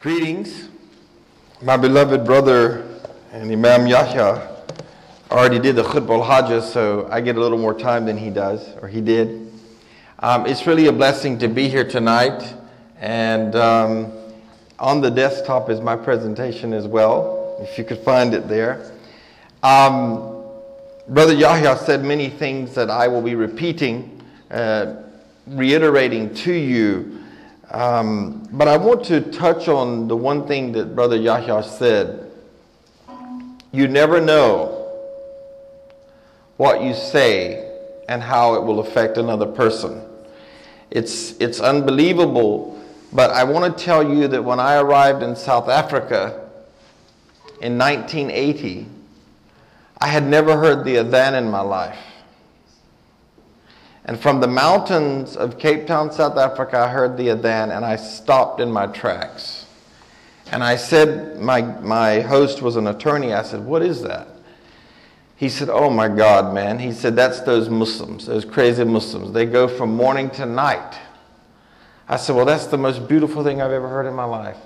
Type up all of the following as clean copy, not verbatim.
Greetings. My beloved brother and Imam Yahya already did the khutbah al-hajjah, so I get a little more time than he does, or he did. It's really a blessing to be here tonight, and on the desktop is my presentation as well, if you could find it there. Brother Yahya said many things that I will be repeating, reiterating to you. But I want to touch on the one thing that Brother Yahya said. You never know what you say and how it will affect another person. It's unbelievable, but I want to tell you that when I arrived in South Africa in 1980, I had never heard the adhan in my life. And from the mountains of Cape Town, South Africa, I heard the adhan and I stopped in my tracks. And I said, my host was an attorney, I said, "What is that?" He said, "Oh my God, man." He said, "That's those Muslims, those crazy Muslims. They go from morning to night." I said, "Well, that's the most beautiful thing I've ever heard in my life."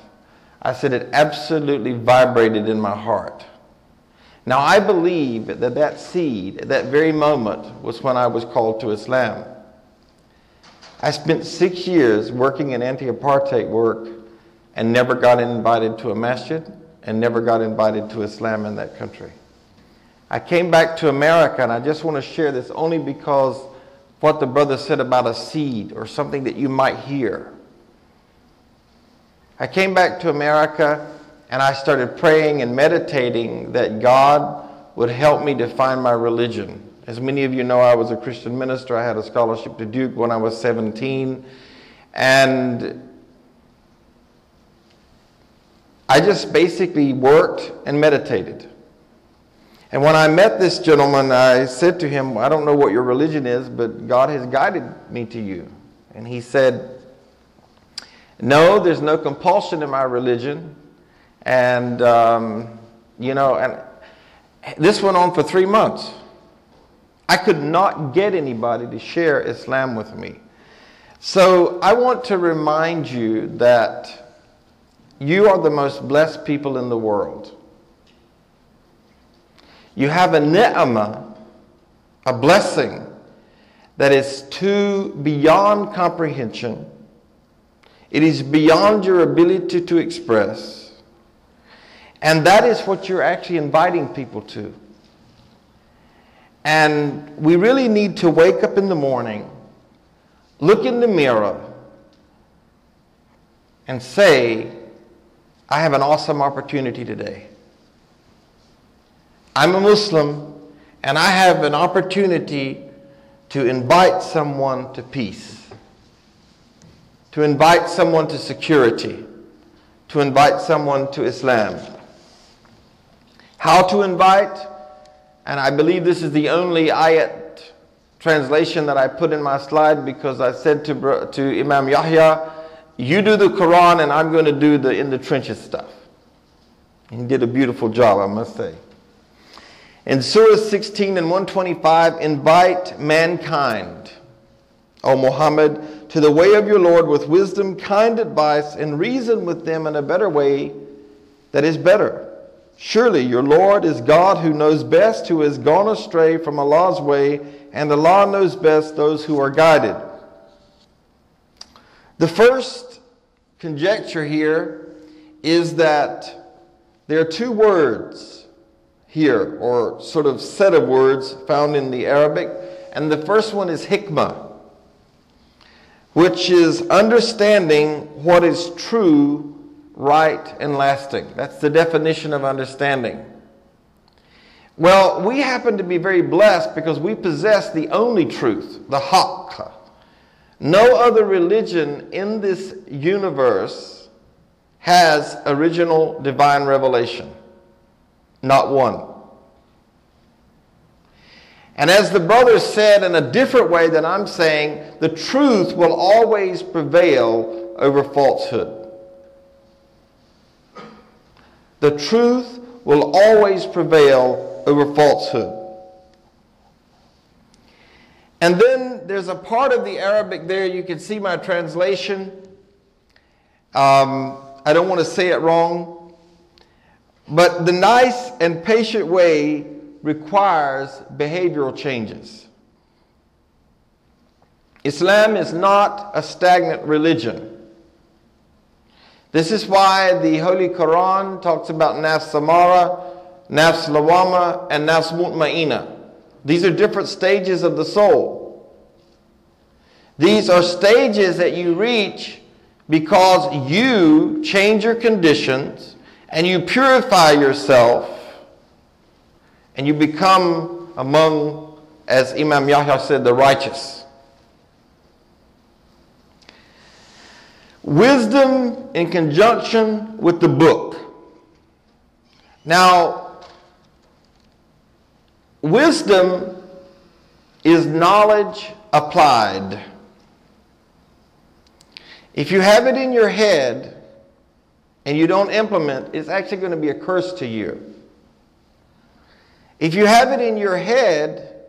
I said, "It absolutely vibrated in my heart." Now, I believe that seed, at that very moment, was when I was called to Islam. I spent 6 years working in anti-apartheid work and never got invited to a masjid and never got invited to Islam in that country. I came back to America, and I just want to share this only because what the brother said about a seed or something that you might hear. I came back to America, and I started praying and meditating that God would help me to find my religion. As many of you know, I was a Christian minister. I had a scholarship to Duke when I was 17. And I just basically worked and meditated. And when I met this gentleman, I said to him, "I don't know what your religion is, but God has guided me to you." And he said, "No, there's no compulsion in my religion." And, and this went on for 3 months. I could not get anybody to share Islam with me. So I want to remind you that you are the most blessed people in the world. You have a ni'mah, a blessing that is too beyond comprehension. It is beyond your ability to express. And that is what you're actually inviting people to. And we really need to wake up in the morning, look in the mirror, and say, "I have an awesome opportunity today. I'm a Muslim, and I have an opportunity to invite someone to peace, to invite someone to security, to invite someone to Islam." How to invite? And I believe this is the only ayat translation that I put in my slide, because I said to Imam Yahya, "You do the Quran and I'm going to do the in the trenches stuff." He did a beautiful job, I must say. In Surah 16 and 125, "Invite mankind, O Muhammad, to the way of your Lord with wisdom, kind advice, and reason with them in a better way that is better. Surely your Lord is God who knows best who has gone astray from Allah's way, and Allah knows best those who are guided." The first conjecture here is that there are two words here, or sort of set of words found in the Arabic, and the first one is hikmah, which is understanding what is true, right, and lasting. That's the definition of understanding. Well, we happen to be very blessed because we possess the only truth, the haqq. No other religion in this universe has original divine revelation. Not one. And as the brother said in a different way than I'm saying, the truth will always prevail over falsehood. The truth will always prevail over falsehood. And then there's a part of the Arabic there, you can see my translation. I don't want to say it wrong, but the nice and patient way requires behavioral changes. Islam is not a stagnant religion. This is why the Holy Quran talks about nafs amara, nafs lawama, and nafs mutmainah. These are different stages of the soul. These are stages that you reach because you change your conditions and you purify yourself and you become among, as Imam Yahya said, the righteous. Wisdom in conjunction with the book. Now, wisdom is knowledge applied. If you have it in your head and you don't implement, it's actually going to be a curse to you. If you have it in your head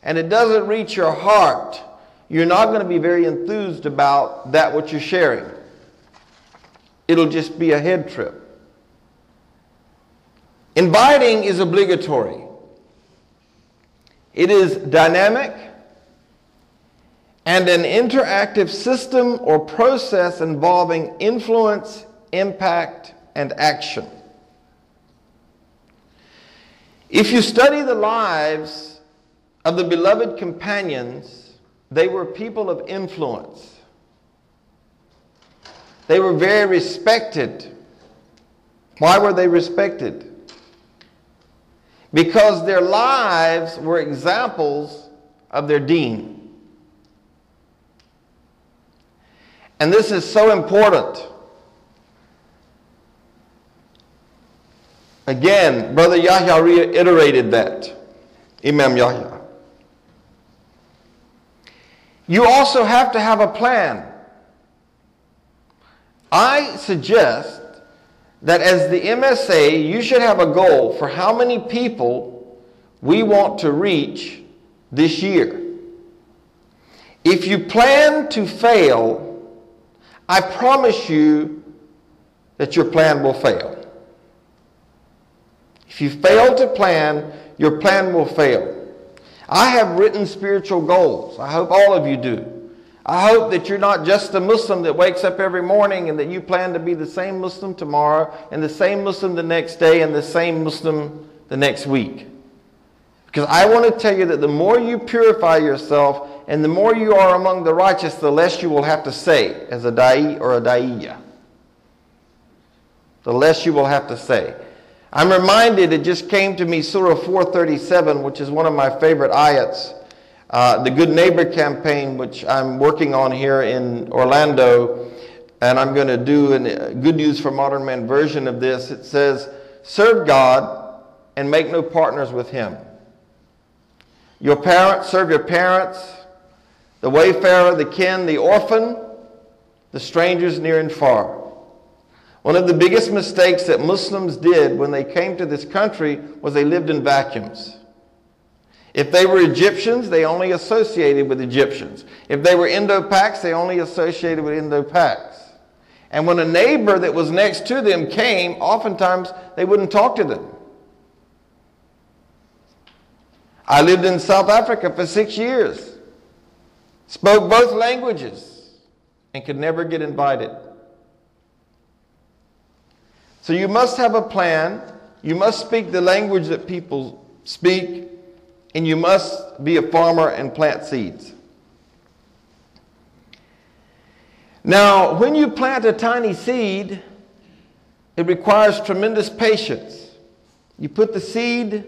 and it doesn't reach your heart, you're not going to be very enthused about that what you're sharing. It'll just be a head trip. Inviting is obligatory. It is dynamic and an interactive system or process involving influence, impact, and action. If you study the lives of the beloved companions, they were people of influence. They were very respected. Why were they respected? Because their lives were examples of their deen. And this is so important. Again, Brother Yahya reiterated that, Imam Yahya. You also have to have a plan. I suggest that as the MSA, you should have a goal for how many people we want to reach this year. If you plan to fail, I promise you that your plan will fail. If you fail to plan, your plan will fail. I have written spiritual goals. I hope all of you do. I hope that you're not just a Muslim that wakes up every morning and that you plan to be the same Muslim tomorrow and the same Muslim the next day and the same Muslim the next week. Because I want to tell you that the more you purify yourself and the more you are among the righteous, the less you will have to say as a da'i or a da'iyya. The less you will have to say. I'm reminded, it just came to me, Surah 437, which is one of my favorite ayats, the Good Neighbor campaign, which I'm working on here in Orlando, and I'm going to do a Good News for Modern Man version of this. It says, serve God and make no partners with Him. Your parents, serve your parents, the wayfarer, the kin, the orphan, the strangers near and far. One of the biggest mistakes that Muslims did when they came to this country was they lived in vacuums. If they were Egyptians, they only associated with Egyptians. If they were Indo-Pacs, they only associated with Indo-Pacs. And when a neighbor that was next to them came, oftentimes they wouldn't talk to them. I lived in South Africa for 6 years, spoke both languages, and could never get invited. So you must have a plan, you must speak the language that people speak, and you must be a farmer and plant seeds. Now, when you plant a tiny seed, it requires tremendous patience. You put the seed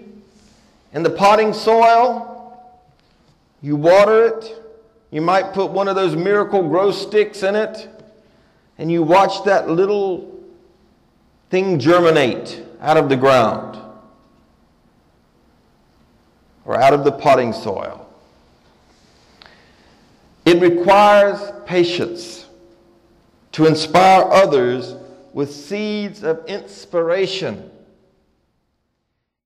in the potting soil, you water it, you might put one of those miracle grow sticks in it, and you watch that little thing germinate out of the ground or out of the potting soil. It requires patience to inspire others with seeds of inspiration